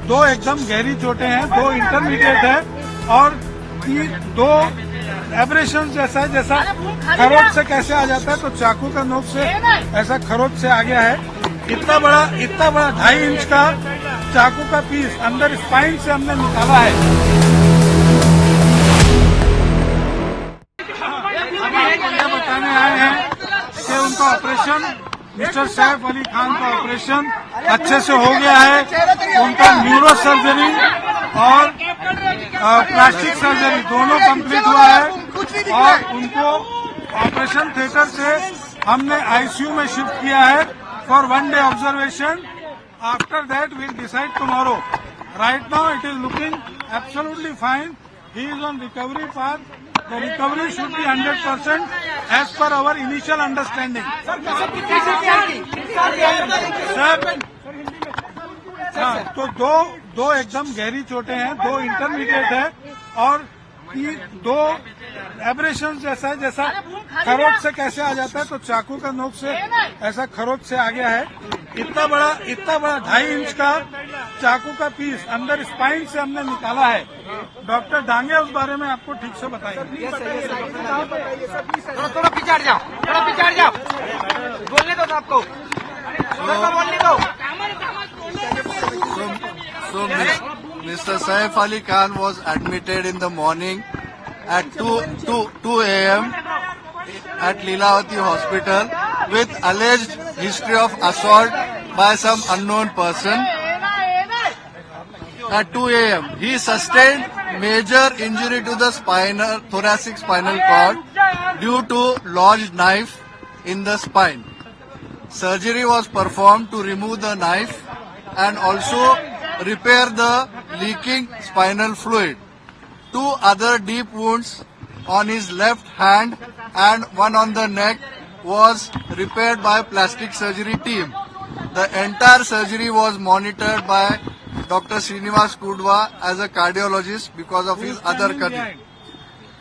दो एकदम गहरी चोटें हैं, दो इंटरमीडिएट है और दो एब्रेशन जैसा है, जैसा खरोच से कैसे आ जाता है तो चाकू का नोक से ऐसा खरोच से आ गया है। इतना बड़ा 2.5 इंच का चाकू का पीस अंदर स्पाइन से हमने निकाला है। बताने आए हैं कि उनका ऑपरेशन मिस्टर सैफ अली खान का ऑपरेशन अच्छे से हो गया है। उनका न्यूरो सर्जरी और प्लास्टिक सर्जरी दोनों कंप्लीट हुआ है और उनको ऑपरेशन थिएटर से हमने आईसीयू में शिफ्ट किया है for 1 day observation. After that we'll decide tomorrow. Right now it is looking absolutely fine. He is on recovery path. The recovery should be 100% as per our initial understanding. तो दो एकदम गहरी चोटें हैं, दो इंटरमीडिएट है और दो एब्रेशन जैसा है, जैसा खरोच से कैसे आ जाता है तो चाकू का नोक से ऐसा खरोच से आ गया है। इतना बड़ा 2.5 इंच का चाकू का पीस अंदर स्पाइन से हमने निकाला है। डॉक्टर डांगे उस बारे में आपको ठीक से बताएंगे। थोड़ा पिछाड़ जाओ, बोलने दो आपको, बोलने दो। So Mr. Saif Ali Khan was admitted in the morning at 2 a.m. at Leelavati Hospital with alleged history of assault by some unknown person. At 2 a.m. he sustained major injury to the thoracic spinal cord due to lodged knife in the spine. Surgery was performed to remove the knife and also repair the leaking spinal fluid. 2 other deep wounds on his left hand and one on the neck was repaired by plastic surgery team. The entire surgery was monitored by Dr. Srinivas Kudwa as a cardiologist because of his other condition.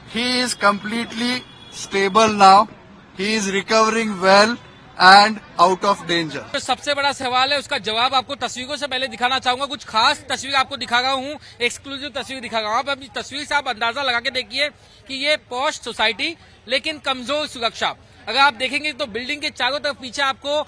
He is completely stable now. He is recovering well and out of danger. तो सबसे बड़ा सवाल है, उसका जवाब आपको तस्वीरों से पहले दिखाना चाहूंगा। कुछ खास तस्वीर आपको दिखा रहा हूँ, एक्सक्लूसिव तस्वीर दिखा रहा हूँ। आप अपनी तस्वीर से आप अंदाजा लगा के देखिए कि ये पॉश सोसाइटी लेकिन कमजोर सुरक्षा। अगर आप देखेंगे तो बिल्डिंग के चारों तरफ पीछे आपको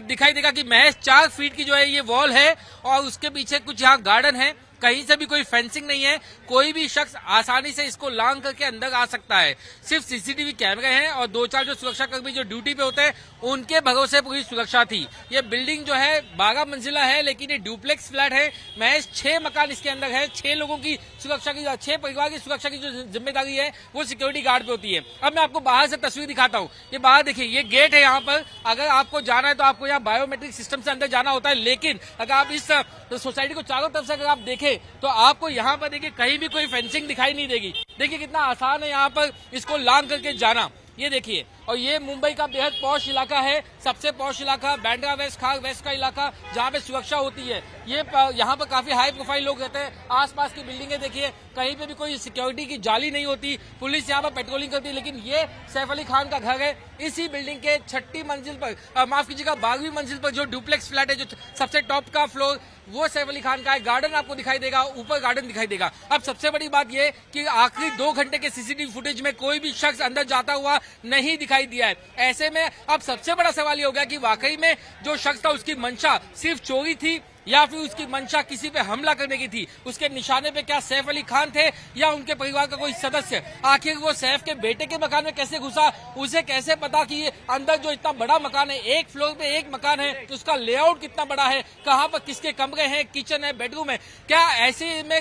दिखाई देगा कि महज 4 फीट की जो है ये वॉल है और उसके पीछे कुछ यहाँ गार्डन है। कहीं से भी कोई फेंसिंग नहीं है, कोई भी शख्स आसानी से इसको लांग करके अंदर आ सकता है। सिर्फ सीसीटीवी कैमरे हैं और 2-4 जो सुरक्षा कर्मी जो ड्यूटी पे होते हैं उनके भरोसे पूरी सुरक्षा थी। ये बिल्डिंग जो है 12 मंजिला है लेकिन ये डुप्लेक्स फ्लैट है। महज 6 मकान इसके अंदर है। 6 लोगों की सुरक्षा की, 6 परिवार की सुरक्षा की जो जिम्मेदारी है वो सिक्योरिटी गार्ड पे होती है। अब मैं आपको बाहर से तस्वीर दिखाता हूँ। ये बाहर देखिए, ये गेट है। यहाँ पर अगर आपको जाना है तो आपको यहाँ बायोमेट्रिक सिस्टम से अंदर जाना होता है, लेकिन अगर आप इस सोसाइटी को चारों तरफ से अगर आप देखें तो आपको यहाँ पर देखिए कहीं भी कोई फेंसिंग दिखाई नहीं देगी। देखिए कितना आसान है यहाँ पर इसको लांग करके जाना। ये देखिए, और ये मुंबई का बेहद पॉश इलाका है, सबसे पॉश इलाका बांद्रा वेस्ट, खाग वेस्ट का इलाका जहाँ पे सुरक्षा होती है। ये यहाँ पर काफी हाई प्रोफाइल लोग रहते हैं। आसपास की बिल्डिंगें देखिए, कहीं पे भी कोई सिक्योरिटी की जाली नहीं होती। पुलिस यहाँ पर पेट्रोलिंग करती है। लेकिन ये सैफ अली खान का घर है। इसी बिल्डिंग के 6ठी मंजिल पर, माफ कीजिएगा 12वीं मंजिल पर जो डुप्लेक्स फ्लैट है, जो सबसे टॉप का फ्लोर, वो सैफ अली खान का है। गार्डन आपको दिखाई देगा, ऊपर गार्डन दिखाई देगा। अब सबसे बड़ी बात ये कि आखिरी 2 घंटे के सीसीटीवी फुटेज में कोई भी शख्स अंदर जाता हुआ नहीं दिखाई दिया है। ऐसे में अब सबसे बड़ा सवाल ये हो गया कि वाकई में जो शख्स था उसकी मंशा सिर्फ चोरी थी या फिर उसकी मंशा किसी पे हमला करने की थी। उसके निशाने पे क्या सैफ अली खान थे या उनके परिवार का कोई सदस्य? आखिर वो सैफ के बेटे के मकान में कैसे घुसा? उसे कैसे पता कि ये अंदर जो इतना बड़ा मकान है, 1 फ्लोर पे 1 मकान है, तो उसका लेआउट कितना बड़ा है, कहाँ पर किसके कमरे हैं, किचन है, बेडरूम है? क्या ऐसे में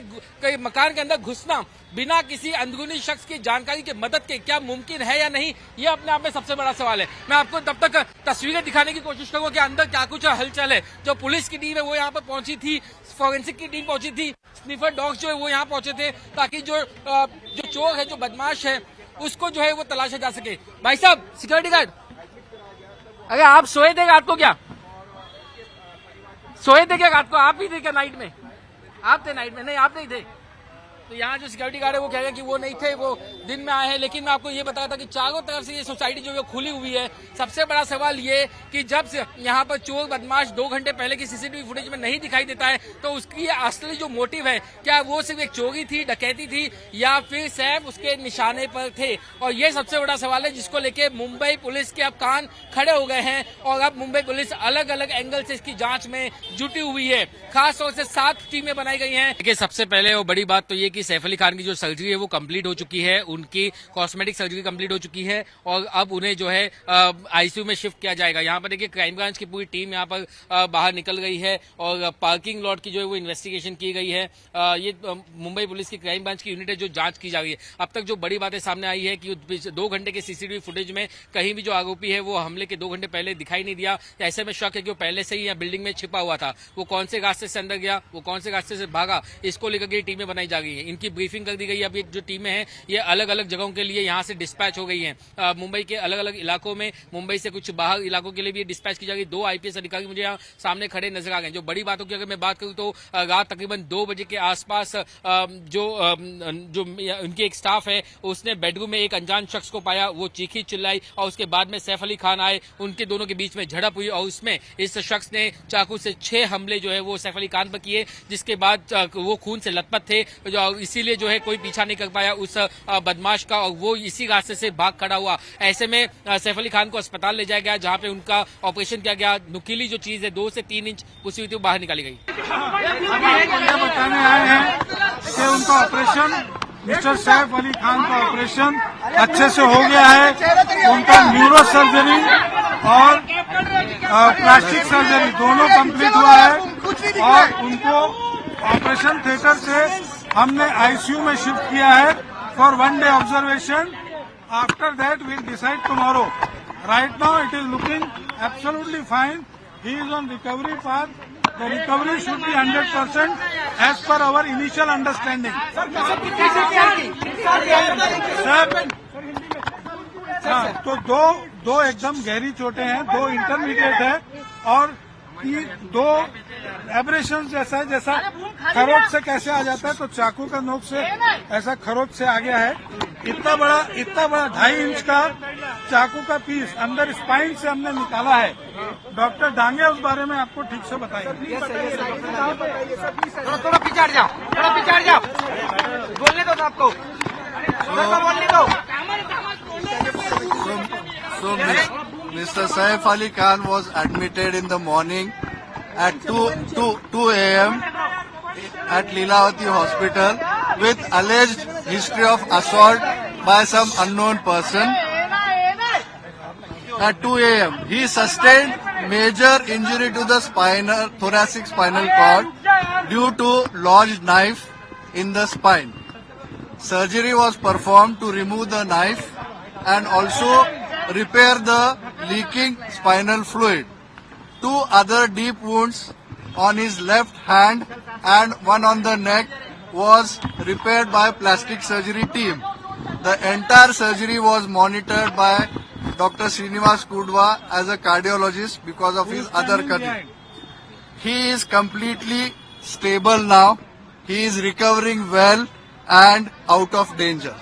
मकान के अंदर घुसना बिना किसी अंदरूनी शख्स की जानकारी के मदद के क्या मुमकिन है या नहीं? ये अपने आप में सबसे बड़ा सवाल है। मैं आपको तब तक तस्वीरें दिखाने की कोशिश करूंगा कि अंदर क्या कुछ हलचल है। जो पुलिस की टीम है वो यहाँ पर पहुंची थी, फॉरेंसिक की टीम पहुंची थी, स्निफर डॉग्स जो है वो यहाँ पहुंचे थे ताकि जो चोर है, जो बदमाश है, उसको जो है वो तलाशा जा सके। भाई साहब सिक्योरिटी गार्ड, अरे आप सोए थे रात को? क्या सोए थे क्या रात को? आप ही थे क्या नाइट में? आप थे नाइट में? नहीं, आप नहीं थे। तो यहाँ जो सिक्योरिटी गार्ड है वो कह रहे हैं कि वो नहीं थे, वो दिन में आए हैं। लेकिन मैं आपको ये बताया था कि चारों तरफ से ये सोसाइटी जो है खुली हुई है। सबसे बड़ा सवाल ये कि जब से यहाँ पर चोर बदमाश 2 घंटे पहले की सीसीटीवी फुटेज में नहीं दिखाई देता है, तो उसकी असली जो मोटिव है, क्या वो सिर्फ एक चोरी थी, डकैती थी, या फिर सैफ उसके निशाने पर थे? और ये सबसे बड़ा सवाल है जिसको लेके मुंबई पुलिस के अब कान खड़े हो गए हैं और अब मुंबई पुलिस अलग अलग एंगल से इसकी जांच में जुटी हुई है। खास तौर से 7 टीमें बनाई गई हैं। देखिए, सबसे पहले और बड़ी बात तो ये कि सैफ अली खान की जो सर्जरी है वो कंप्लीट हो चुकी है, उनकी कॉस्मेटिक सर्जरी कंप्लीट हो चुकी है और अब उन्हें जो है आईसीयू में शिफ्ट किया जाएगा। यहाँ पर देखिए क्राइम ब्रांच की पूरी टीम यहाँ पर बाहर निकल गई है और पार्किंग लॉट की जो है वो इन्वेस्टिगेशन की गई है। ये मुंबई पुलिस की क्राइम ब्रांच की यूनिट है जो जांच की जा रही है। अब तक जो बड़ी बातें सामने आई है कि 2 घंटे के सीसीटीवी फुटेज में कहीं भी जो आरोपी है वो हमले के 2 घंटे पहले दिखाई नहीं दिया। ऐसे में शक है कि वो पहले से ही यहाँ बिल्डिंग में छिपा हुआ था। वो कौन से रास्ते से अंदर गया, वो कौन से रास्ते से भागा, इसको लेकर के टीमें बनाई जा रही है। इनकी ब्रीफिंग कर दी गई है। अभी जो टीमें हैं ये अलग अलग जगहों के लिए यहाँ से डिस्पैच हो गई हैं। मुंबई के अलग अलग इलाकों में, मुंबई से कुछ बाहर इलाकों के लिए भी डिस्पैच की जा रही है। 2 आईपीएस अधिकारी मुझे यहाँ सामने खड़े नजर आ गए। जो बड़ी बातों की अगर मैं बात करूँ तो रात तकरीबन 2 बजे के आसपास जो उनकी एक स्टाफ है उसने बेडरूम में एक अनजान शख्स को पाया। वो चीखी चिल्लाई और उसके बाद में सैफ अली खान आए। उनके दोनों के बीच में झड़प हुई और उसमें इस शख्स ने चाकू से 6 हमले जो है वो सैफ अली खान पर किए, जिसके बाद वो खून से लथपथ थे। इसीलिए जो है कोई पीछा नहीं कर पाया उस बदमाश का और वो इसी रास्ते से भाग खड़ा हुआ। ऐसे में सैफ अली खान को अस्पताल ले जाया गया जहां पे उनका ऑपरेशन किया गया। नुकीली जो चीज है 2 से 3 इंच घुसी हुई थी वो बाहर निकाली गई। ये बताने आए हैं कि उनका ऑपरेशन, मिस्टर सैफ अली खान का ऑपरेशन अच्छे से हो गया है। उनका न्यूरो सर्जरी और प्लास्टिक सर्जरी दोनों कंप्लीट हुआ है और उनको ऑपरेशन थिएटर से हमने आईसीयू में शिफ्ट किया है for 1 day observation. After that we'll decide tomorrow. Right now it is looking absolutely fine. He is on recovery path. The recovery should be 100% as per our initial understanding. तो दो एकदम गहरी चोटें हैं, 2 intermediate है और 2 एब्रेशन जैसा है, जैसा खरोच से कैसे आ जाता है तो चाकू का नोक से ऐसा खरोच से आ गया है। इतना बड़ा 2.5 इंच का चाकू का पीस अंदर स्पाइन से हमने निकाला है। डॉक्टर डांगे उस बारे में आपको ठीक से बताएंगे। थोड़ा पीछे हट जाओ, थोड़ा पीछे हट जाओ, बोलने दो आपको, बोलने दो। So Mr. Saif Ali Khan was admitted in the morning at 2 a.m. at Leelavati Hospital with alleged history of assault by some unknown person. At 2 a.m. he sustained major injury to the thoracic spinal cord due to lodged knife in the spine. Surgery was performed to remove the knife and also repair the leaking spinal fluid. 2 other deep wounds on his left hand and one on the neck was repaired by plastic surgery team. The entire surgery was monitored by Dr. Srinivas Kudwa as a cardiologist because of his other condition. He is completely stable now. He is recovering well and out of danger.